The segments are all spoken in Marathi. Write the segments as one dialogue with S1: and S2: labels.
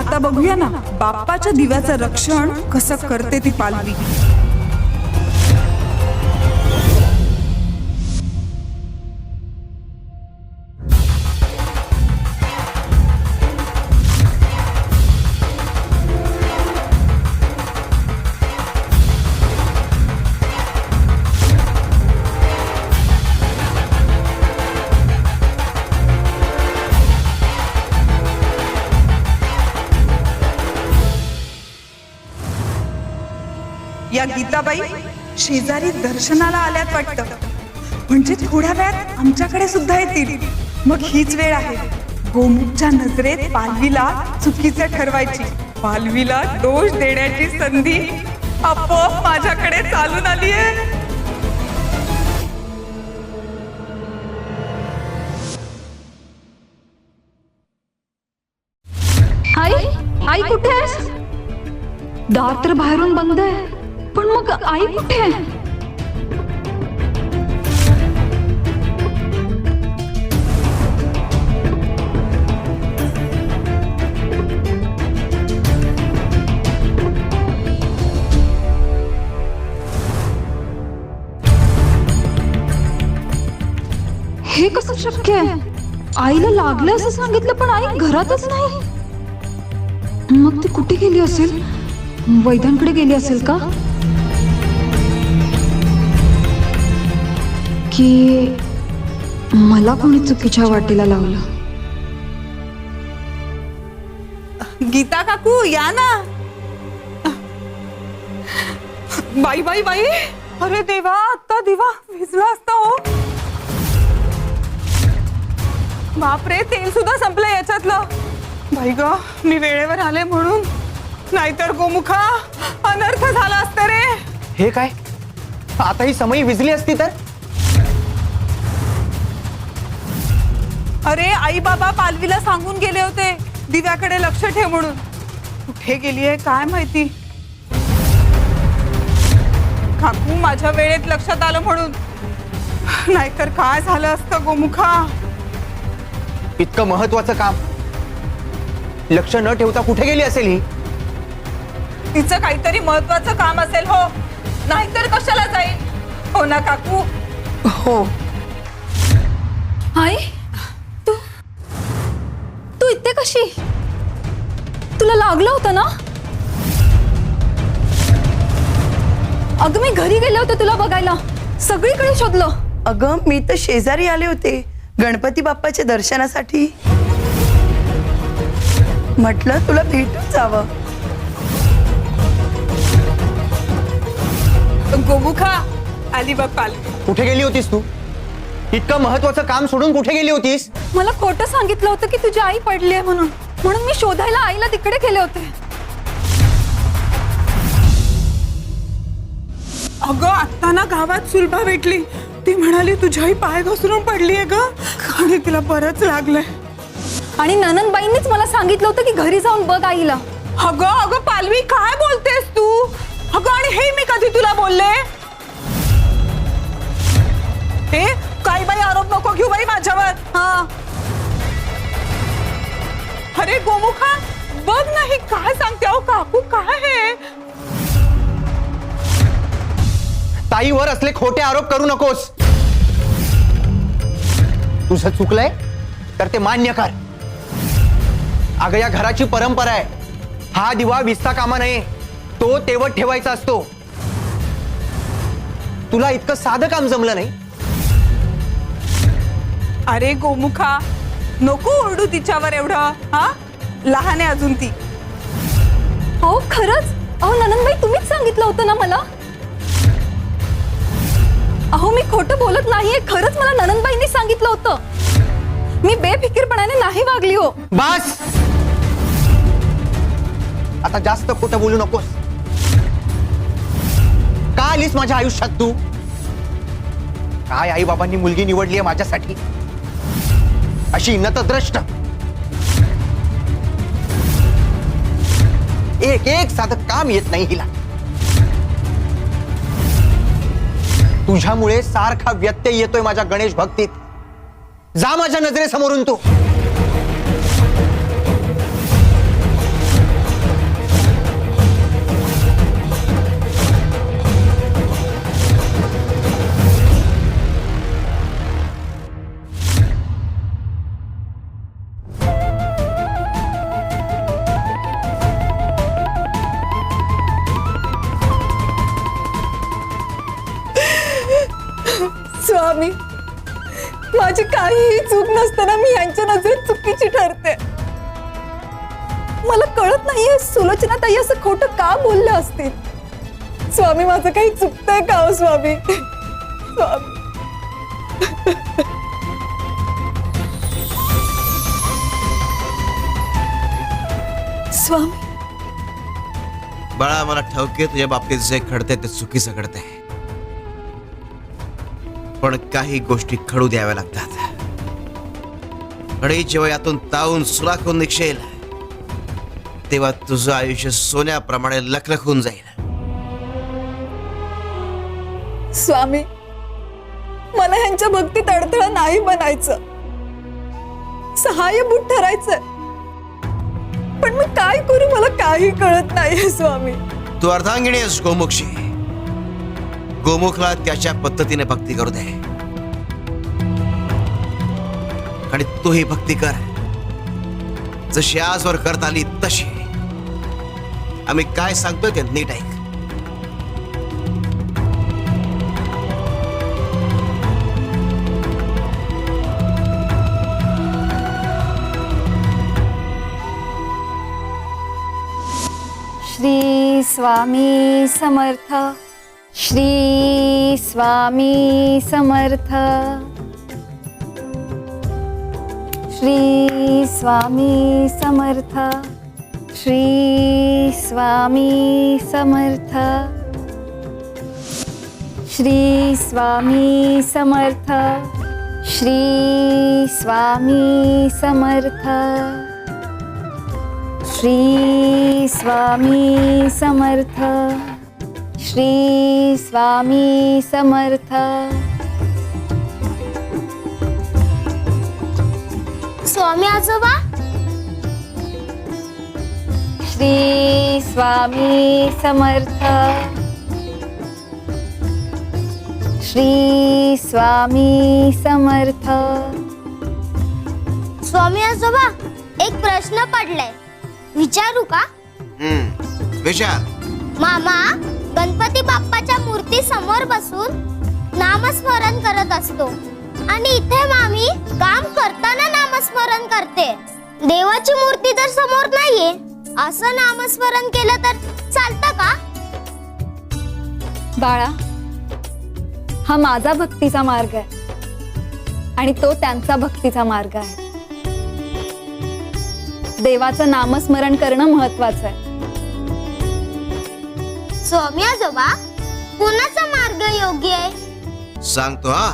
S1: आता बघूया ना बाप्पाच्या दिव्याचं रक्षण कसं करते ती पालवी. या गीताबाई शेजारी दर्शनाला आल्यात वाटतं, म्हणजे थोड्या वेळात आमच्याकडे सुद्धा येतील. मग हीच वेळ आहे गोमुखच्या नजरेत पालवीला चुकीचं ठरवायची, पालवीला दोष देण्याची संधी आपोआप माझ्याकडे चालून आली आहे.
S2: आई आई कुठे आहेस? दार तर बाहेरून बंद आहे, पण मग आई कुठे आहे? हे कसं शक्य आहे? आईला लागलं असं सांगितलं पण आई घरातच नाही. मग ती कुठे गेली असेल? वैद्यांकडे गेली असेल का? की मला कोणी चुकीच्या वाटेला लावलं?
S1: गीता काकू या ना. बाई बाई बाई, अरे देवा, आता दिवा विझला असता हो. बापरे, तेल सुद्धा संपलं याच्यातलं. बाई ग, मी वेळेवर आले म्हणून, नाहीतर गोमुखा अनर्थ झाला असता रे.
S3: हे काय, आता ही समयी विजली असती तर?
S1: अरे आई बाबा पालवीला सांगून गेले होते दिव्याकडे लक्ष ठेव म्हणून. कुठे गेलीये काय माहिती. काकू माझ्या वेळेत लक्षात आलं म्हणून, नाहीतर काय झालं असतं गोमुखा.
S3: इतकं महत्वाचं काम लक्ष न ठेवता कुठे गेली असेल ही?
S1: तिचं काहीतरी महत्वाचं काम असेल हो, नाहीतर कशाला जाईल. हो ना काकू? हो.
S2: आई तू इथे कशी? तुला लागलं होतं ना? अगं मी घरी गेले होते तुला बघायला, सगळीकडे शोधलं.
S4: अगं मी तर शेजारी आले होते गणपती बाप्पाच्या दर्शनासाठी. म्हटलं तुला भेटून जावं.
S1: गोमुखा आली बघ पालवी.
S3: कुठे गेली होतीस तू? इतकं महत्वाचं काम सोडून कुठे गेली होतीस?
S2: मला खोटं सांगितलं होतं की तुझी आई पडली आहे म्हणून मी शोधायला आईला तिकडे गेले होते.
S1: अगं आता ना गावात सुलभा भेटली. ती म्हणाली तुझी आई पाय घसरून पडलीये ग, आणि तिला बरंच लागलंय.
S2: आणि ननंदबाईंनीच मला सांगितलं होतं की घरी जाऊन बघ आईला.
S1: अगं अगं पालवी काय बोलतेस तू? अगं आणि हे मी कधी तुला बोलले? हे काही बाई आरोप नको घेऊ बाई माझ्यावर. हा अरे गोमुखा बघ नाही काय सांगते अहो काकू. काय हे?
S3: ताईवर असले खोटे आरोप करू नकोस. तुझं चुकलंय तर ते मान्य कर. अगं या घराची परंपरा आहे, हा दिवा विसता कामा नये, तो तेवत ठेवायचा असतो. तुला इतकं साधं काम जमलं नाही?
S1: अरे गोमुखा नको ओरडू तिच्यावर एवढं. हा लहान आहे अजून ती.
S2: हो खरंच. अहो ननंदबाई तुम्हीच सांगितलं होतं ना मला. अहो मी खोटं बोलत नाहीये, खरंच मला ननंदबाईंनी सांगितलं होतं. मी बेफिकीरपणाने नाही वागली हो.
S3: बस, आता जास्त खोटं बोलू नकोस. का आलीस माझ्या आयुष्यात तू? काय आई बाबांनी मुलगी निवडली आहे माझ्यासाठी, अशी नतद्रष्ट. एक एक साधं काम येत नाही हिला. तुझ्यामुळे सारखा व्यत्यय येतोय माझ्या गणेश भक्तीत. जा माझ्या नजरेसमोरून तू.
S1: स्वामी, माझी काहीही चूक नसताना मी यांच्या नजरेत चुकीची ठरते. मला कळत नाहीये सुलोचना ताई असं खोटं का बोलले असतील. स्वामी, माझं काही चुकतंय का हो स्वामी? स्वामी, स्वामी,
S5: बाळा, मला ठाऊके तुझ्या बाबतीत जे घडते ते चुकीचं घडते, पण काही गोष्टी खडू द्याव्या लागतात. आणि जेव्हा यातून तावून सुलाखून निघशील तेव्हा तुझं आयुष्य सोन्याप्रमाणे लखलखून जाईल.
S1: स्वामी, मला ह्यांच्या भक्तीत अडथळा नाही बनायचं, सहाय्यभूत ठरायचंय. पण मी काय करू मला काही कळत नाहीये स्वामी.
S5: तू अर्धांगिणी आहेस गोमुखशी. गोमुखला त्याच्या पद्धतीने भक्ती करू दे आणि तू ही भक्ती कर जशी आजवर करत आली तशी. आम्ही काय सांगतोय ते नीट ऐक.
S2: श्री स्वामी समर्थ. श्री स्वामी समर्थ. श्री स्वामी समर्थ. श्री स्वामी समर्थ. श्री स्वामी समर्थ. श्री स्वामी समर्थ. श्री स्वामी समर्थ. श्री स्वामी समर्थ.
S6: स्वामी आजोबा,
S2: श्री स्वामी समर्थ. श्री स्वामी समर्थ.
S6: स्वामी आजोबा, एक प्रश्न पडलाय, विचारू का?
S5: विचार.
S6: मामा गणपती बाप्पाच्या मूर्ती समोर बसून नामस्मरण करत असतो आणि इथे मामी काम करताना नामस्मरण करते. देवाची मूर्ती तर समोर नाहीये, असं नामस्मरण केलं तर चालतं का?
S2: बाळा, हा माझा भक्तीचा मार्ग आहे आणि तो त्यांचा भक्तीचा मार्ग आहे. देवाचं नामस्मरण करणं महत्वाचं आहे.
S6: स्वामी आजोबा, कुणाचा मार्ग योग्य आहे?
S5: सांगतो हा,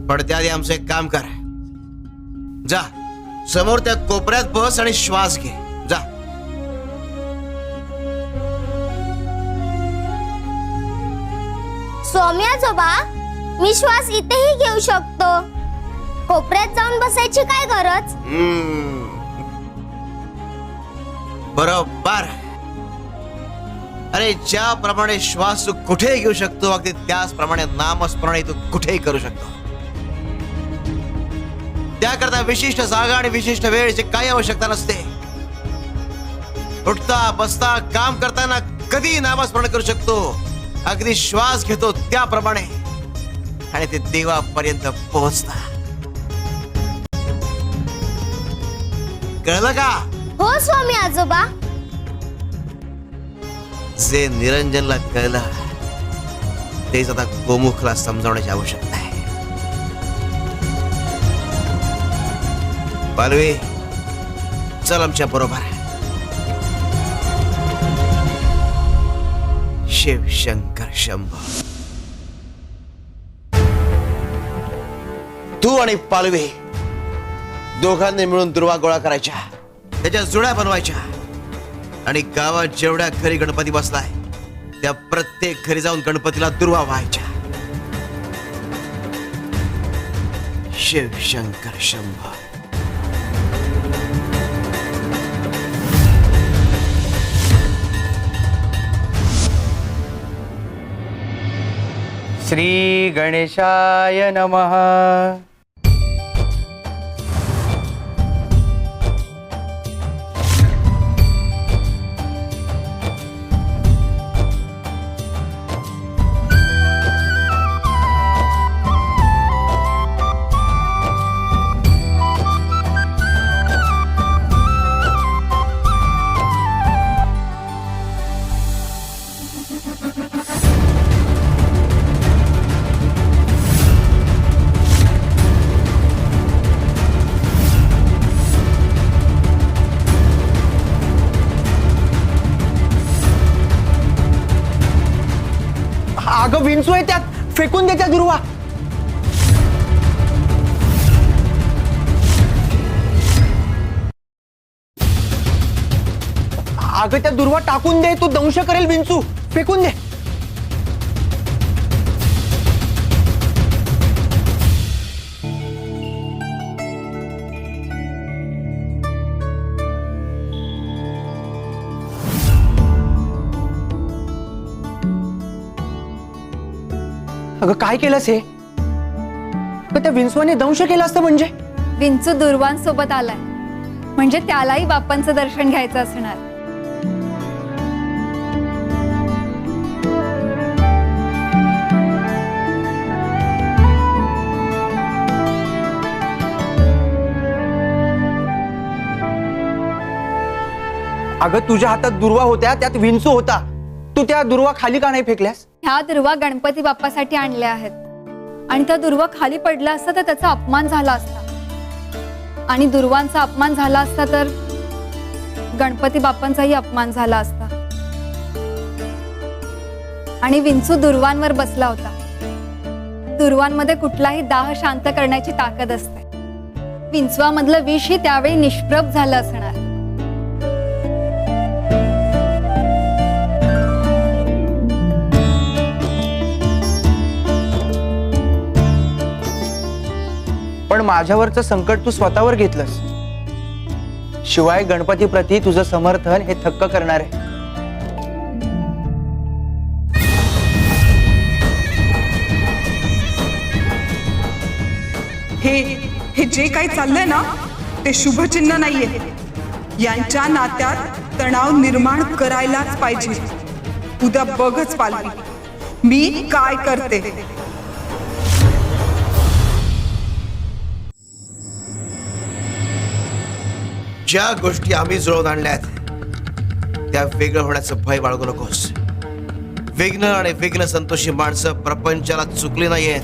S5: पण त्याआधी आमचं एक काम कर. जा समोर त्या कोपऱ्यात बस आणि श्वास घे. जा.
S6: स्वामी आजोबा, मी श्वास इथेही घेऊ शकतो, कोपऱ्यात जाऊन बसायची काय गरज?
S5: बरोबर. अरे, ज्याप्रमाणे श्वास तू कुठेही घेऊ शकतो, अगदी त्याचप्रमाणे नामस्मरण तू कुठेही करू शकतो. त्याकरता विशिष्ट जागा आणि विशिष्ट वेळेची काही आवश्यकता नसते. उठता बसता काम करताना कधी नामस्मरण करू शकतो, अगदी श्वास घेतो त्याप्रमाणे, आणि ते देवापर्यंत पोहोचता. कळलं का?
S6: हो स्वामी आजोबा.
S5: जे निरंजनला कळलं तेच आता गोमुखला समजावण्याची आवश्यकता आहे. पालवी, चल आमच्या बरोबर. शिव शंकर शंभो. तू आणि पालवी दोघांनी मिळून दुर्वा गोळा करायच्या, त्याच्या जुड्या बनवायच्या आणि गावात जेवढ्या घरी गणपती बसलाय त्या प्रत्येक घरी जाऊन गणपतीला दुर्वा व्हायच्या. शिव शंकर शंभो.
S3: श्री गणेशाय नमः. विंचू आहे त्यात, फेकून दे त्या दुर्वा. अगं त्या दुर्वा टाकून दे, तू दंश करेल विंचू, फेकून दे. अगं काय केलंस हे? पण त्या विंचवाने दंश केलं असतं म्हणजे?
S2: विंचू दुर्वांसोबत आलाय म्हणजे त्यालाही बाप्पांचं दर्शन घ्यायचं असणार.
S3: अगं तुझ्या हातात दुर्वा होत्या, त्यात विंचू होता, तू त्या दुर्वा खाली का नाही फेकल्यास?
S2: ह्या दुर्वा गणपती बाप्पासाठी आणल्या आहेत आणि त्या दुर्वा खाली पडला असता तर त्याचा अपमान झाला असता आणि दुर्वांचा अपमान झाला असता तर गणपती बाप्पांचाही अपमान झाला असता. आणि विंचू दुर्वांवर बसला होता. दुर्वांमध्ये कुठलाही दाह शांत करण्याची ताकद असते. विंचवामधलं विषही त्यावेळी निष्प्रभ झालं असणार.
S3: पण माझ्यावरचं संकट तू स्वतःवर घेतलंस. शिवाय गणपती प्रती तुझं समर्थन हे थक्क करणार आहे.
S1: हे जे काही चाललंय ना ते शुभचिन्ह नाहीये. यांच्या नात्यात तणाव निर्माण करायलाच पाहिजे. उद्या बघच पालवी मी काय करते.
S5: ज्या गोष्टी आम्ही जुळवून आणल्यात त्या वेगळं होण्याचं भय बाळगू नकोस. विघ्न आणि विघ्न संतोषी माणसं प्रपंचाला चुकली नाहीयेत,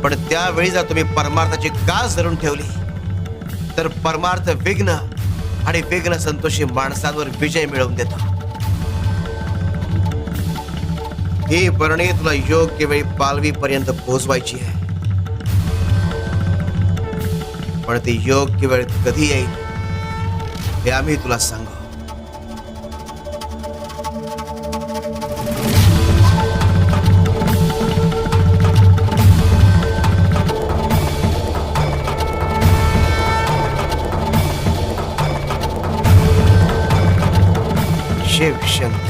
S5: पण त्यावेळी जर तुम्ही परमार्थाची कास धरून ठेवली तर परमार्थ विघ्न आणि विघ्न संतोषी माणसांवर विजय मिळवून देतो. ही परणी तुला योग्य वेळी पालवी पर्यंत पोहोचवायची आहे, पण ती योग्य वेळ कधी येईल हे आम्ही तुला सांगू. शिव शंकर.